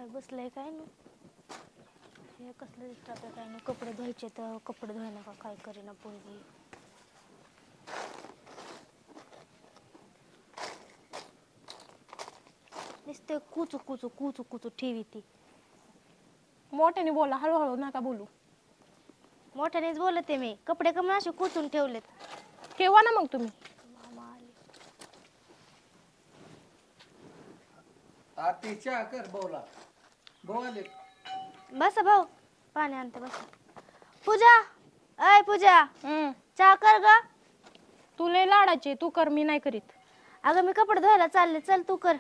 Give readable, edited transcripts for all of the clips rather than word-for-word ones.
काय बसलंय काय ना हे कसलं दिसतं काय ना कपडे धुवायचे तर कपडे धुवायला का काय करेना पोरगी नुसते कुचू कुचू कुचू कुचू ठेवी ती मोठ्याने बोला हळूहळू नका बोलू मोठ्यानेच बोलते मी कपडे कमी असे कुचून ठेवलेत केव्हा ना मग तुम्ही मामा आले आतीच्या कर बोला बोले बस भाऊ पाणी आणते बस पूजा अय पूजा चहा कर ग तू लय लाडाची तू कर मी नाही करीत अगं मी कपडे धुवायला चालले चल तू कर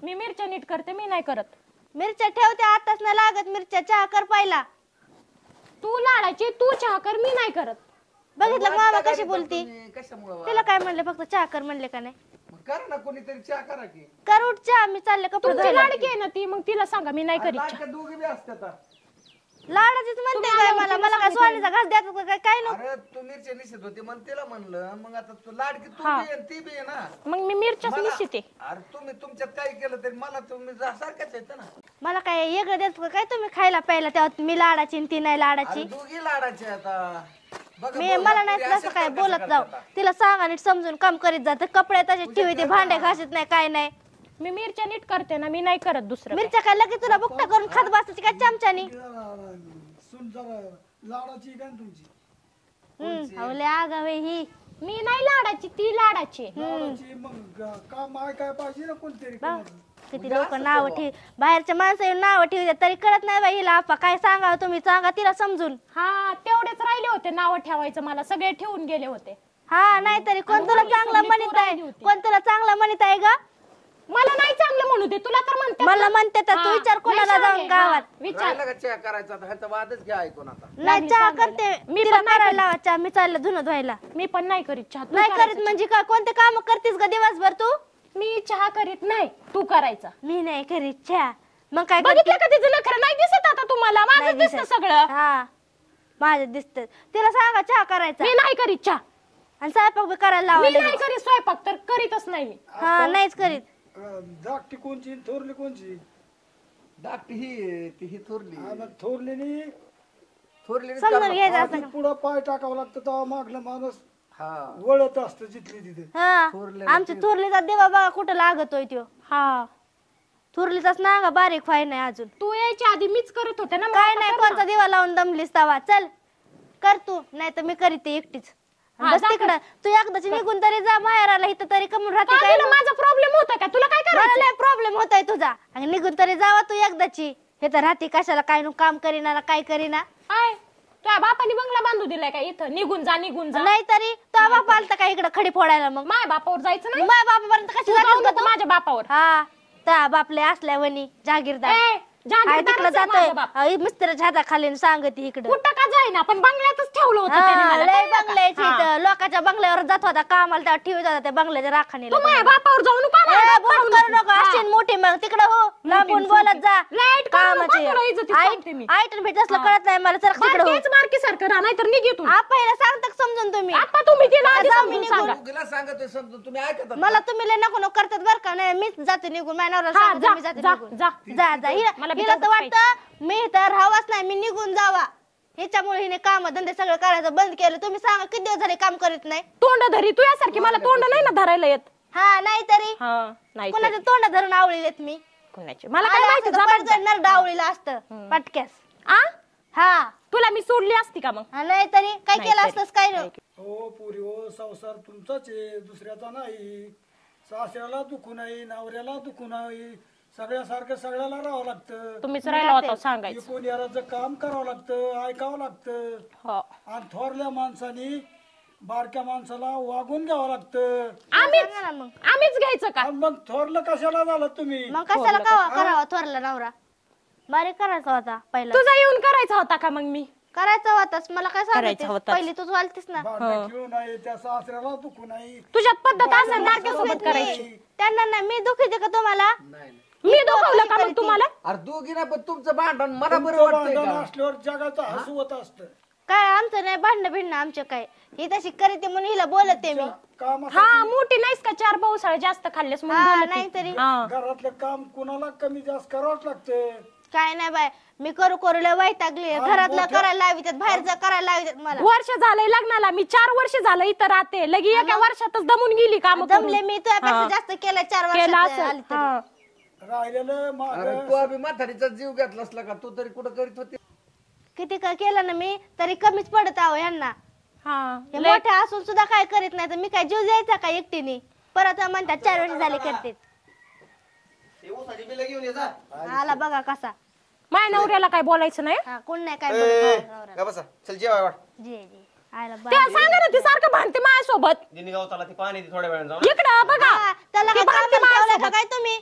मी मिरच्या नीट करते मी नाही करत मिरच्या ठेवते आताच नाही लागत मिरच्या चहा कर पहिला तू लाडाची तू चहा कर मी नाही करत बघितलं मामा कशी बोलती कशामुळे तिला काय म्हणले फक्त चहा कर म्हणले का नाही कर ना कोणीतरी चहा करा की कर उठ चहा मी चालले कपडे तुमची धुवायला लाडकी आहे ना ती मग तिला सांगा मी नाही करीत लाडक्या दोघी बी असतात लाडाचीच म्हणते काय मला मला काय सोन्याचा घास द्यायचा का काय नको अरे तू मिरच्या निसत होती मग तिला म्हणलं मग आता तू लाडकी तू हा. बी आहे, ती बी आहे ना मग मी मिरच्याच मला- निश्चिते अरे तुम्ही तुमच्यात काही केलं तरी मला तुम्ही सारख्याच येत ना मला काय वेगळं द्यायचं का काय तुम्ही खायला प्यायला तेव्हा मी लाडाची आणि ती नाही लाडाची अरे दोघी लाडाचे आता बघा, मी बोला, मला नाही तुम्ही तसं असेच काय कसं बोलत करता जाऊ आता? तिला सांगा नीट समजून काम करीत जात कपडे तसे ठेवी भांडे घासत नाही काय नाही मी मिरच्या नीट करते ना मी नाही करत दुसरं काय. मिरच्या काय लगेच तुला बुकटा करून खात बसायची काय चमच्यानी सुन जरा लाडाची काय तुमची अवले आगावे ही मी नाही लाडाची ती लाडाची आहे. लाडाची मग काम आहे काय पाहिजे ना कोणतरी कोणाचं. किती लोक नाव ठेव बाहेरच्या माणसं नाव ठेवतात तरी कळत नाही बाई हिला आपा काय सांगा तुम्ही सांगा तिला समजून हा तेवढेच राहिले होते नाव ठेवायचं मला सगळे ठेवून गेले होते हा नाही तरी कोण तुला चांगलं सोडली, म्हणत तू राहिली आहे होती. कोण तुला चांगलं म्हणत आहे ग मला नाही चांगलं म्हणू दे तुला तर म्हणते मला म्हणते तर तू विचार कोणाला जाऊन गावात विचार राहिला का चहा करायचा आता ह्याचा वादच घ्या ऐकून आता नाही चहा करते मी पण करायला लावा चहा मी चालले धुणं धुवायला मी पण नाही करीत चहा तू नाही करायचं. करीत म्हणजे काय कोणते काम करतीस ग दिवसभर तू मी चहा करीत नाही तू करायचा मी नाही करीत चहा मग काय बघितलं का तिचं नखरं नाही दिसत आता तुम्हाला माझं नाही दिसतं दिसत. सगळं हा माझं दिसत तिला सांगा चहा करायचा मी नाही करीत चहा आणि स्वयंपाक बी करायला मी लावा नाही करीत स्वयंपाक तर करीतच नाही मी हा नाहीच करीत धाकटी कोणची थोरली कोणची धाकटी ही थोरली आणि थोरलीनी थोरली समजून घ्यायचं असं पुढं पाय टाकावं लागतं तेव्हा मागलं माणूस हा वळत असतं जिथली तिथे हा थोरलेला आमच्या थोरलीचा देवा बघा कुठं लागतोय त्यो हा थोरलीचाच नागा बारीक व्हाय नाही अजून तू यायच्या आधी मीच करत होते ना मग काय आता नाही कर ना. कोणता दिवा लावून दमलीस तवा चल कर तू नाही तर मी करीते एकटीच हा, बस जा तिकडं तू एकदाची निघून तरी जा माहेराला इथं तरी कमून राहते का काय तुला माझा प्रॉब्लेम होता का तुला काय मला करायचं लय प्रॉब्लेम होतोय तुझा आणि निघून तरी जावा तू एकदाची हे तर राहते कशाला काय नु काम करीना ना काय करीना काय तुझ्या बापाने बंगला बांधू दिलाय का इथं निघून जा नाही तरी तो बाप आलता का इकडे खडी फोडायला मग माझ्या बापावर जायचं नाही माझ्या बापापर्यंत कशी तू जाऊ जातेस ग नको तू? माझ्या बापावर हा त्या बापले असल्यावनी जागीरदार ए, जागीरदारच तिकडे आहे जातोय माझा बाप. मिस्टरच्या हाताखाली सांगते इकडे कुठं का जाईना पण बंगल्यातच ठेवलं होतं त्याने मला. लय कळलं का? बंगल्याची हा. इथं लोकांच्या बंगल्यावर जात होता कामाला तेव्हा ठेवत होता त्या बंगल्याच्या राखाने तू माझ्या बापावर जाऊ नको माझ्या बापावर करू नको हा. अशी मोठी मग तिकडे हो लांबून बोलत जा लाईट करू नको, तुला इज्जतीत सांगते मी. आयटन भेट असलं कळत नाही मला तर तिकडे हो बारकीच बारकी सारखं राहा नाहीतर निघेतून आपल्याला सांगता का समजून तुम्ही आता तुम्ही तिला आधी आता समजून मी सांगा दोघीला सांगतोय समजून तुम्ही ऐकत मला तुम्ही लय नको नको करतात बरं का नाही मीच जाते निघून माझ्या नवऱ्याला हा, सांगते, जा, मी जाते जा, निघून. जा. जा जा मला बी हिला तर तसंच वाटतं मी तर राहावाच नाही मी निघून जावा ह्याच्यामुळे हिने काम धंदे सगळं करायचं बंद केलं तुम्ही सांगा किती दिवस झाले काम करीत नाही तोंड धरी तू यासारखी मला तोंड नाही ना धरायला येत हा नाही तरी हा नाही ते. कोणाचं तोंड धरून आवळीलेत मी कोणाची मला काय माहिती जबाबदार. नरड आवळीला असतं पटक्यास आ हा तुला मी सोडली असती का मग हा, नाही तरी काय नाही केलं तरी. असतंच काय नाही हो पुरी हो संसार तुमचाच आहे दुसऱ्याचा नाही सासऱ्याला दुखू नाही नवऱ्याला दुखू नाही सगळ्यासारखं सगळ्याला राहावं लागतं तुम्हीच राहिला होता सांगायचं एकूण याराचं काम करावं लागतं ऐकावं लागतं हो आणि थोरल्या माणसानी बारक्या माणसाला वागून घ्यावं लागतं सांगा ना मग आम्हीच घ्यायचं का आणि मग थोरलं कशाला झालं तुम्ही मग कशाला करावा थोरला नवरा बारीक करायचा होता पहिला तुझा येऊन करायचा होता का मग मी करायचा होताच मला काय करायचा सांगायचं होताच. पहिली तूच वालतीस ना भांडण खेळू नाही त्या सासऱ्याला दुखू नाही तुझ्यात पद्धत असेल बारक्या नाटकासोबत माणसाला करायची नाही. त्यांना नाही मी दुखीते का तुम्हाला नाही मी दुखवलं का मग तुम्हाला अरे दोघीना पण तुमचं भांडण मला बरं तुमचं वाटतंय भांडण का असल्यावर जगाचं हसू होत असतं काय आमचं नाही भांडणं भिडणं आमच्या काय ही तशी करते म्हणून हिला बोलते मी काम हा मोठी नाहीस का 4 पावसाळे जास्त खाल्लेस म्हणून हा बोलते. नाहीतरी हा. घरातलं काम कुणाला कमी जास्त करावंच लागते. काय नाही बाय मी करू करू लय वैतागली घरातलं मोठ्या- करायला लावितात बाहेरचं करायला लावितात मला वर्ष झालंय लग्नाला मी 4 वर्ष झालं इथं राहते लगी एका वर्षातच दमून गेली काम जमले मी तुझ्यापेक्षा जास्त केलं 4 केला वर्षात आली असं तरी. हा. राहिलेलं माग अरे तू अभि म्हातारीचा जीव घेतला असला का तू तरी कुठं करीत होती. किती का केलं ना मी तरी कमीच पडत आहो यांना हा हे मोठे असून सुद्धा काय करीत नाही तर मी काय जीव द्यायचा का एकटीने परत म्हणतात 4 वर्ष झाले करते आला बघा कसा माझ्या नवऱ्याला काय बोलायचं नाही हा कोण नाही काय बोलत नवऱ्याला. बसा चल जेवाय वाट जी जी आयला त्या सांगा ना ती सारखं भांडते माझ्यासोबत दिनी गावताला ती पाणी दे थोड्या वेळानं जाऊन इकडं बघा हा, त्याला ती काय भांडते कामाला ठेवलंय का माझ्यासोबत. काय तुम्ही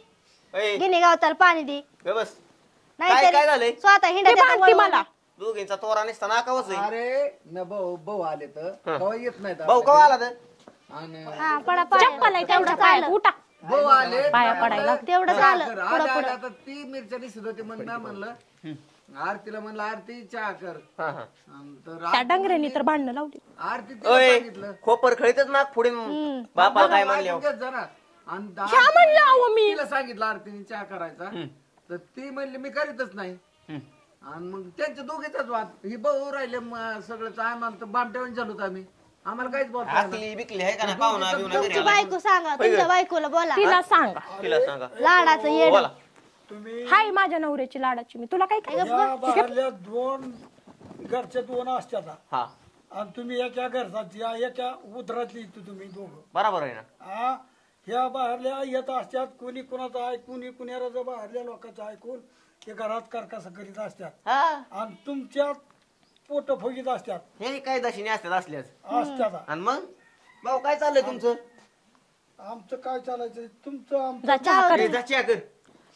ए, गिनी गावताला पाणी दे ग बस नाही काय- तरी काय झालंय? स्वतः ती हिंडत भांडते मला दोघींचा तोरा नसता नाकावच आहे. अरे न भाऊ आले तर तेव्हा येत नाहीत भाऊ कवा आला तर आणि हा पडा पाय चप्पल आहे त्यांच्या पायात उठा भाऊ आले पाया पडायला. तेवढं झालं. आले आले आता ती मिरच्या दिसत होती म्हणून मी म्हणलं आरतीला म्हणलं आरती चहा कर हा हा आणि तर त्या डंगऱ्यानी तर भांडणं लावली आरती तिला ओय सांगितलं खोपर खळीतच नाक पुढे बापाला काय म्हणले हो? ऐकून घे जरा आणि ह्या म्हणलं अहो मी तिला सांगितलं आरतीने चहा करायचा तर ती म्हणली मी करीतच नाही आणि मग त्यांच्या दोघीचाच वाद ही भाऊ राहिले सगळं आम्हाला तर बामट्यावर झालो होतो आम्ही आम्हाला काहीच बोलता येईना. आकली बिकली आहे का ना पाहुणा बिवणा घरी तुमची आला बायको सांगा तुमच्या बायकोला बोला तिला सांगा तिला सांगा लाडाचं येड बोला तुम्ही हाय माझ्या नवऱ्याची लाडाची मी तुला काय या बाहेरल्या 2 घरच्या 2 असतात हा आणि तुम्ही एका घरची एका उतरातली तुम्ही दोघं बरोबर आहे ना हा ह्या बाहेरल्या येत असतात कोणी कुणाचं ऐकून कुणाचं बाहेरल्या लोकांचं ऐकून ते घरात करकसं करीत असतात हा आणि तुमच्या पोट फुगीत असतात हे काय दशिनी असतात असल्याच असतात आणि मग भाऊ काय चाललंय तुमचं आमचं काय चालायचं तुमचं आमचं जा चहा कर. ए, जा चहा कर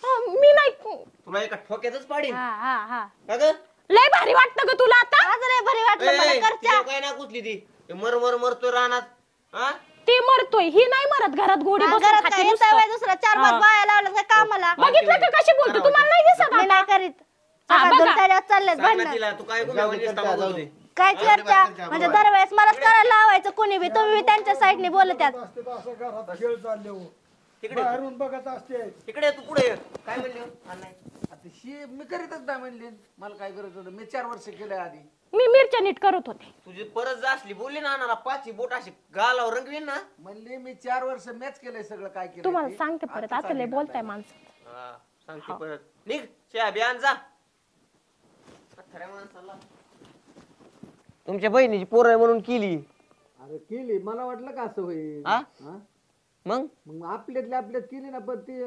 हा, मी नाही तुला एका ठोक्यातच पाडीन हा हा हा का ग लय भारी वाटतं ग तुला आता आज लय भारी वाटलं मला ए, करच्या तिला काय ना कुचली ती ते मर मरतोय रानात हा ती मरतोय ही नाही मरत घरात गोडी बसून घरात खाते काय नुसतं. येता वेळ दुसरा 4-5 बाया लावलं काय कामाला बघितलं का कशी बोलते तुम्हाला नाही दिसत मी आता? नाही करीत हा, सकाळ बघा. दोन ताऱ्यावर चाललेत सांग ना भांडण तिला तू काय गुन्हा निस्ता बोलू दे काय चर्चा म्हणजे दरवेळेस मलाच करायला लावायचं कोणी बी तुम्ही बी त्यांच्या साईडने बोलत्यात असते तर असं घरात खेळ चालले हो तिकडे बाहेरून बघत असते तिकडे ये, तू पुढे ये. काय म्हणले हो? हा, नाही. आता ही मी करीतच नाही म्हणली मला काय करत होतं मी 4 वर्ष केले आधी मी मिरच्या नीट करत होते तुझी परत जा असली बोलली ना नाना पाची बोट अशी गालावर रंगवीन ना म्हणली मी 4 वर्ष मॅच केलंय सगळं काय केलं तुम्हाला ते. सांगते परत असं लय बोलताय माणसं हा, सांगते परत निघ चहा बियान जा खऱ्या माणसाला तुमच्या बहिणीची पोर आहे म्हणून केली अरे केली मला वाटलं का असं होईल हा? हा? मग मग आपल्यातल्या आपल्यात केली ना पण ती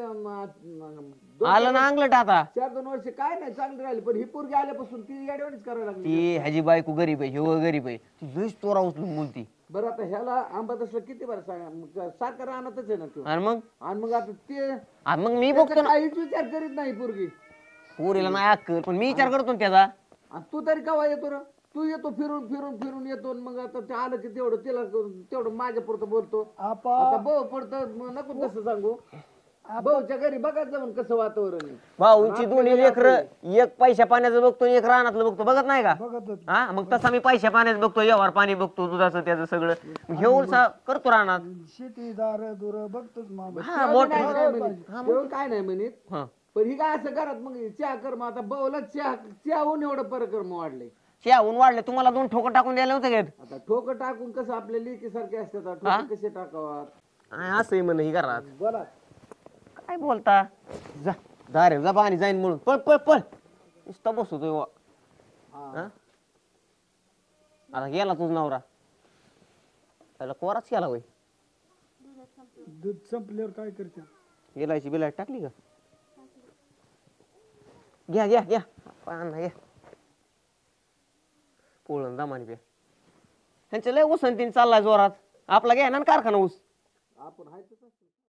आलं ना अंगलट आता 4-2 वर्ष काय नाही चांगली राहिली पण ही पोरगी आल्यापासून ती गाडीवानीच करायला लागली ती ह्याची बायको गरीब आहे ह्यो गरीब आहे ती लईच तोरा उचलून बोलती बरं आता ह्याला आंबा तसलं किती बरं सांगा मग सारखं राहणारच आहे ना तो आणि आणि मग आता ते मग मी बघतो ना काहीच विचार करीत नाही पोरगी पोरीला नाही अक्कल पण मी विचार करतो ना त्याचा आणि तू तरी केव्हा येतो ना तू येतो फिरून फिरून फिरून येतो आणि मग आता ते आलं की तेवढं तिला तेवढं माझ्या पुरतं बोलतो आपा आता भाऊ पडतं मग नको तसं सांगू भाऊच्या घरी बघा जाऊन कसं वातावरण आहे भाऊची दोन्ही लेकर एक पैशा पाण्याचं बघतो एक रानातलं बघतो बघत नाही का बघत होते. हा मग तसा मी पैशा पाण्याचं बघतो व्यवहार पाणी बघतो दुधाचं त्याचं सगळं घेऊन करतो रानात शेती दार दुर बघतोच मामा हा मोठे जेवण काय नाही म्हणत हा पण ही काय असं घरात मग चहा कर मग आता भाऊला चहा होऊन एवढं परकर्म वाढले ऊन वाढले तुम्हाला 2 ठोकं टाकून द्यायला होतं घेत आता ठोक टाकून कसं आपल्या लेकी सारखे असतात ठोक कसे टाकावात असंही म्हण ही घरात बोला काय बोलता जा दारे जा पाणी जाईन म्हणून पळ पळ पळ नुसता बसतोय वा. हा? आता गेला तुझ नवरा त्याला कोराच केला होय दूध संपल्यावर काय करते गेलायची बिलायची टाकली का घ्या घ्या घ्या पाना घ्या पोळण दामानी प्या त्यांच्या लय उसंतीन चाललाय जोरात आपला घ्या ना कारखाना ऊस आपण हायच